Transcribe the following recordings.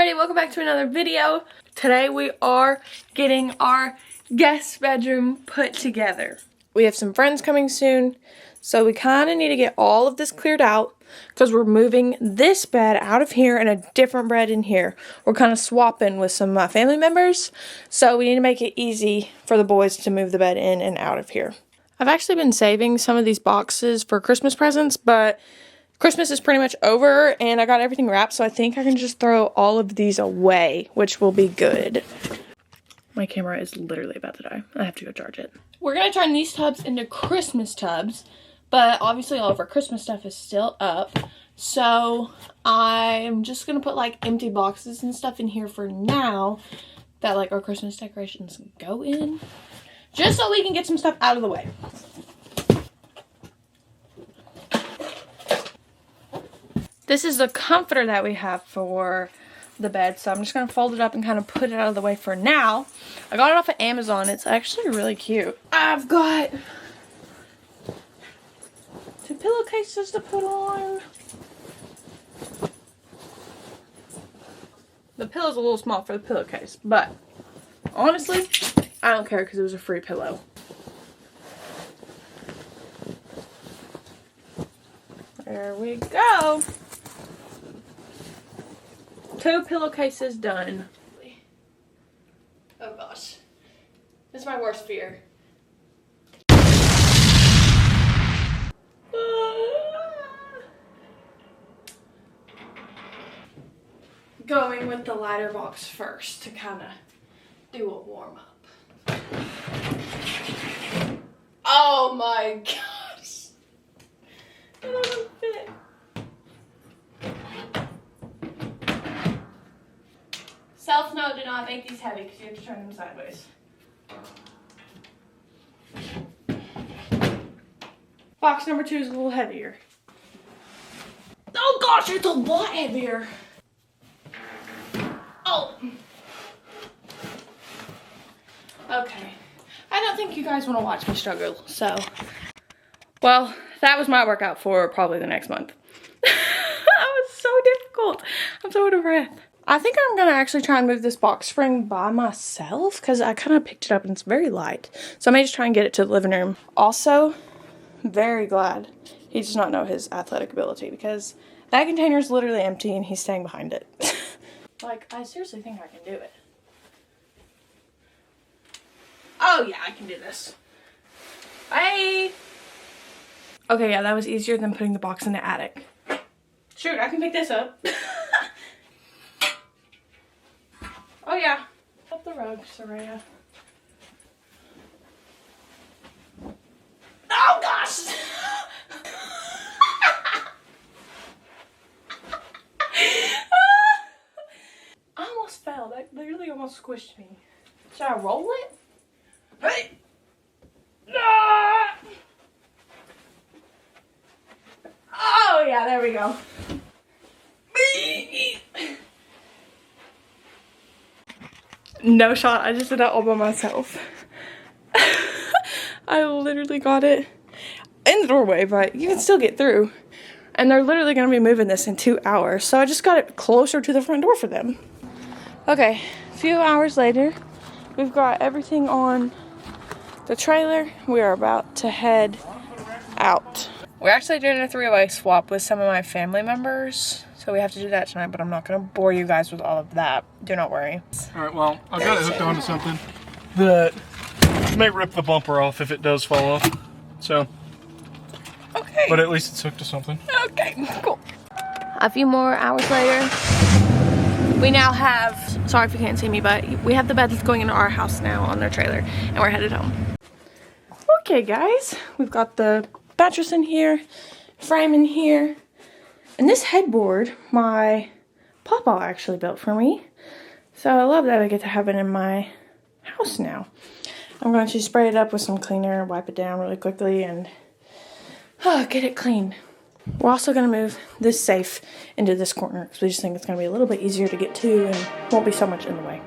everybody, welcome back to another video. Today we are getting our guest bedroom put together. We have some friends coming soon, so we kind of need to get all of this cleared out because we're moving this bed out of here and a different bed in here. We're kind of swapping with some family members, so we need to make it easy for the boys to move the bed in and out of here. I've actually been saving some of these boxes for Christmas presents, but Christmas is pretty much over and I got everything wrapped, so I think I can just throw all of these away, which will be good. My camera is literally about to die. I have to go charge it. We're gonna turn these tubs into Christmas tubs, but obviously all of our Christmas stuff is still up. So I'm just gonna put like empty boxes and stuff in here for now that like our Christmas decorations go in, just so we can get some stuff out of the way. This is the comforter that we have for the bed, so I'm just going to fold it up and kind of put it out of the way for now. I got it off of Amazon. It's actually really cute. I've got 2 pillowcases to put on. The pillow's a little small for the pillowcase, but honestly, I don't care because it was a free pillow. There we go. 2 pillowcases done. Oh gosh. This is my worst fear. Going with the lighter box first to kind of do a warm up. Oh my gosh. It doesn't fit. Self note, do not make these heavy because you have to turn them sideways. Box number 2 is a little heavier. Oh gosh, it's a lot heavier. Oh. Okay. I don't think you guys want to watch me struggle, so. Well, that was my workout for probably the next month. That was so difficult. I'm so out of breath. I think I'm going to actually try and move this box spring by myself because I kind of picked it up and it's very light. So I may just try and get it to the living room. Also, very glad he does not know his athletic ability because that container is literally empty and he's staying behind it. Like, I seriously think I can do it. Oh yeah, I can do this. Bye! Okay, yeah, that was easier than putting the box in the attic. Shoot, I can pick this up. Oh yeah. Up the rug, Soraya. Oh gosh! I almost fell. That literally almost squished me. Should I roll it? Hey! Ah! Oh yeah, there we go. No shot, I just did that all by myself. I literally got it in the doorway, but you can still get through. And they're literally going to be moving this in 2 hours, so I just got it closer to the front door for them. Okay, a few hours later, we've got everything on the trailer. We are about to head out. We're actually doing a 3-way swap with some of my family members. So we have to do that tonight, but I'm not going to bore you guys with all of that. Do not worry. Alright, well, I've got it hooked onto something that may rip the bumper off if it does fall off. So, okay. But at least it's hooked to something. Okay, cool. A few more hours later, we now have, sorry if you can't see me, but we have the bed that's going into our house now on their trailer, and we're headed home. Okay, guys, we've got the mattress in here, frame in here. And this headboard, my papa actually built for me. So I love that I get to have it in my house now. I'm going to spray it up with some cleaner, wipe it down really quickly, and get it clean. We're also going to move this safe into this corner because we just think it's going to be a little bit easier to get to and won't be so much in the way.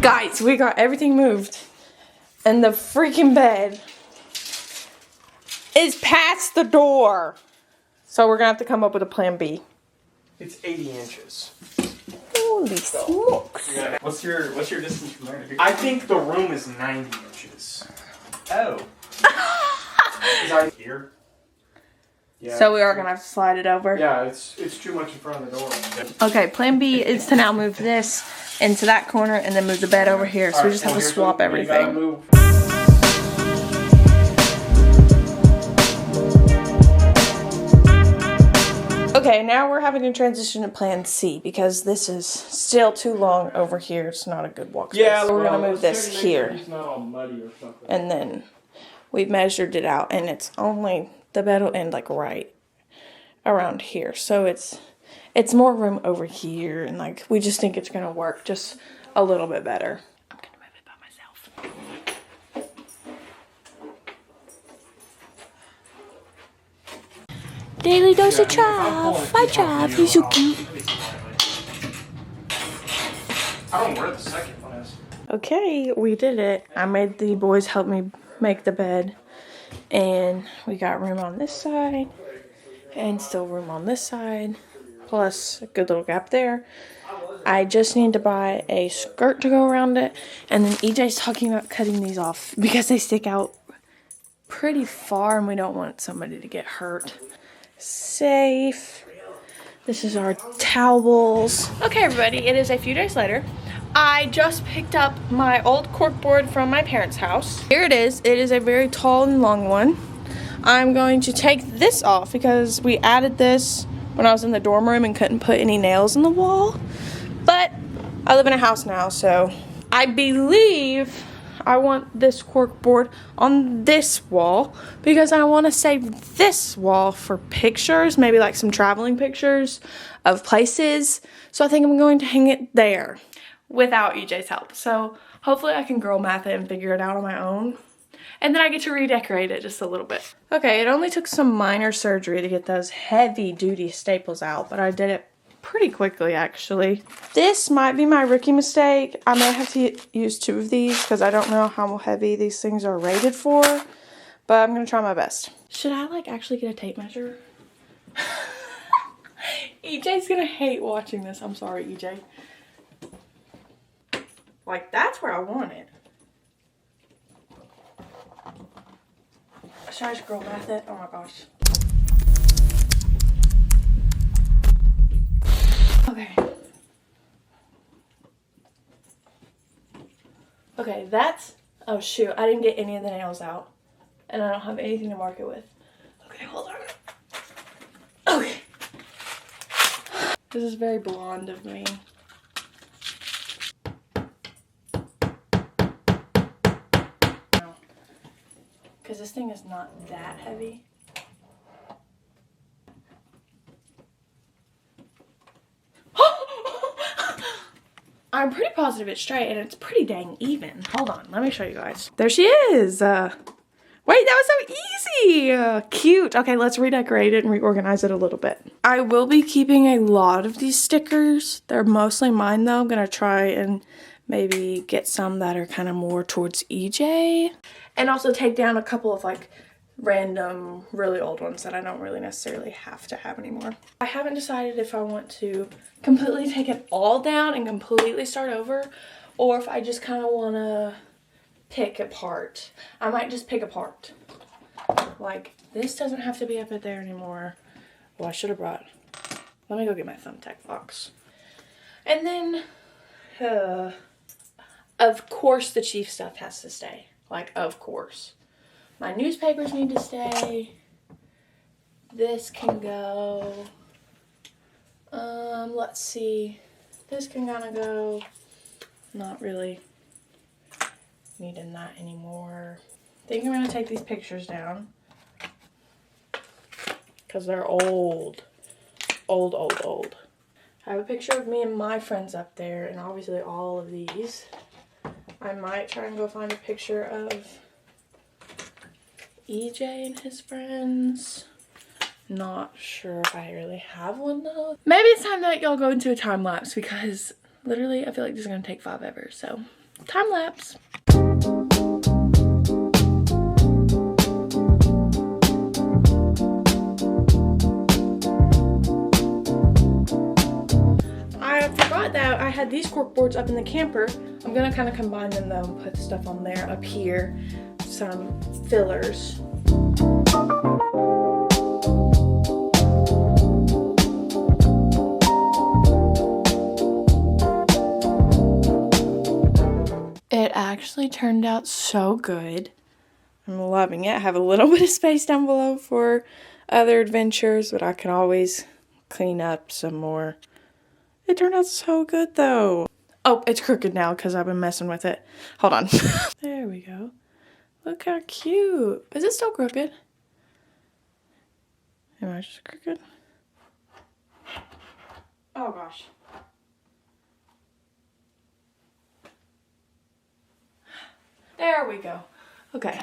Guys, we got everything moved. And the freaking bed is past the door. So we're gonna have to come up with a plan B. It's 80 inches. Holy smokes. Yeah. What's your distance from there? I think the room is 90 inches. Oh. Is I here? Yeah. So we are gonna have to slide it over. Yeah, it's too much in front of the door. Okay, plan B is to now move this into that corner and then move the bed over here. So we just have to swap everything. Okay, now we're having to transition to plan C because this is still too long over here. It's not a good walk space. Yeah, so we're gonna move this here. It's not all muddy or something. And then we've measured it out and it's only, the bed will end like right around here. So it's more room over here and like we just think it's gonna work just a little bit better. I'm gonna move it by myself. Daily dose of Trav. Bye Trav, he's so cute. I don't know where the second one is. Okay, we did it. I made the boys help me make the bed. And we got room on this side. And still room on this side. Plus a good little gap there. I just need to buy a skirt to go around it. And then EJ's talking about cutting these off because they stick out pretty far and we don't want somebody to get hurt. Safe. This is our towels. Okay, everybody, it is a few days later. I just picked up my old corkboard from my parents' house. Here it is. It is a very tall and long one. I'm going to take this off because we added this when I was in the dorm room and couldn't put any nails in the wall. But I live in a house now, so I believe I want this corkboard on this wall because I want to save this wall for pictures, maybe like some traveling pictures of places. So I think I'm going to hang it there without EJ's help. So hopefully I can girl math it and figure it out on my own. And then I get to redecorate it just a little bit. Okay, it only took some minor surgery to get those heavy duty staples out, but I did it pretty quickly actually. This might be my rookie mistake. I may have to use 2 of these because I don't know how heavy these things are rated for, but I'm gonna try my best. Should I like actually get a tape measure? EJ's gonna hate watching this. I'm sorry, EJ. Like that's where I want it. Should I just girl math it? Oh my gosh. Okay. Okay, that's... Oh shoot, I didn't get any of the nails out. And I don't have anything to mark it with. Okay, hold on. Okay. This is very blonde of me. Because this thing is not that heavy. I'm pretty positive it's straight and it's pretty dang even. Hold on, let me show you guys. There she is. Wait, that was so easy. Cute. Okay, let's redecorate it and reorganize it a little bit. I will be keeping a lot of these stickers. They're mostly mine though. I'm gonna try and maybe get some that are kind of more towards EJ. And also take down a couple of like random, really old ones that I don't really necessarily have to have anymore. I haven't decided if I want to completely take it all down and completely start over, or if I just kind of want to pick apart. I might just pick apart. Like, this doesn't have to be up there anymore. Well, I should have brought... Let me go get my thumbtack box. And then, of course, the chief stuff has to stay. Like, of course. My newspapers need to stay. This can go. Let's see. This can kind of go. Not really needing that anymore. I think I'm going to take these pictures down. Because they're old. Old, old, old. I have a picture of me and my friends up there. And obviously all of these. I might try and go find a picture of EJ and his friends. Not sure if I really have one though. Maybe it's time that y'all go into a time lapse because literally I feel like this is gonna take 5 ever. So time lapse. I forgot that I had these cork boards up in the camper. I'm gonna kind of combine them though and put stuff on there up here. Some fillers. It actually turned out so good. I'm loving it. I have a little bit of space down below for other adventures, but I can always clean up some more. It turned out so good though. Oh, it's crooked now because I've been messing with it. Hold on. There we go. Look how cute. Is it still crooked? Am I just crooked? Oh gosh. There we go. Okay.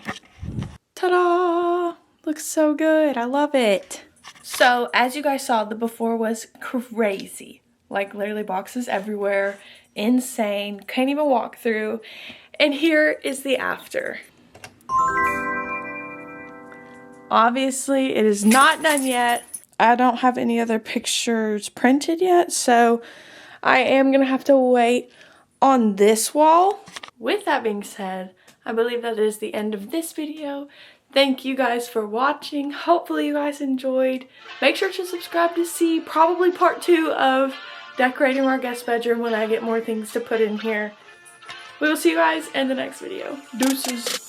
Ta-da! Looks so good. I love it. So, as you guys saw, the before was crazy. Like, literally boxes everywhere. Insane. Can't even walk through. And here is the after. Obviously, it is not done yet. I don't have any other pictures printed yet, so I am going to have to wait on this wall. With that being said, I believe that is the end of this video. Thank you guys for watching. Hopefully you guys enjoyed. Make sure to subscribe to see probably part 2 of decorating our guest bedroom when I get more things to put in here. We will see you guys in the next video. Deuces.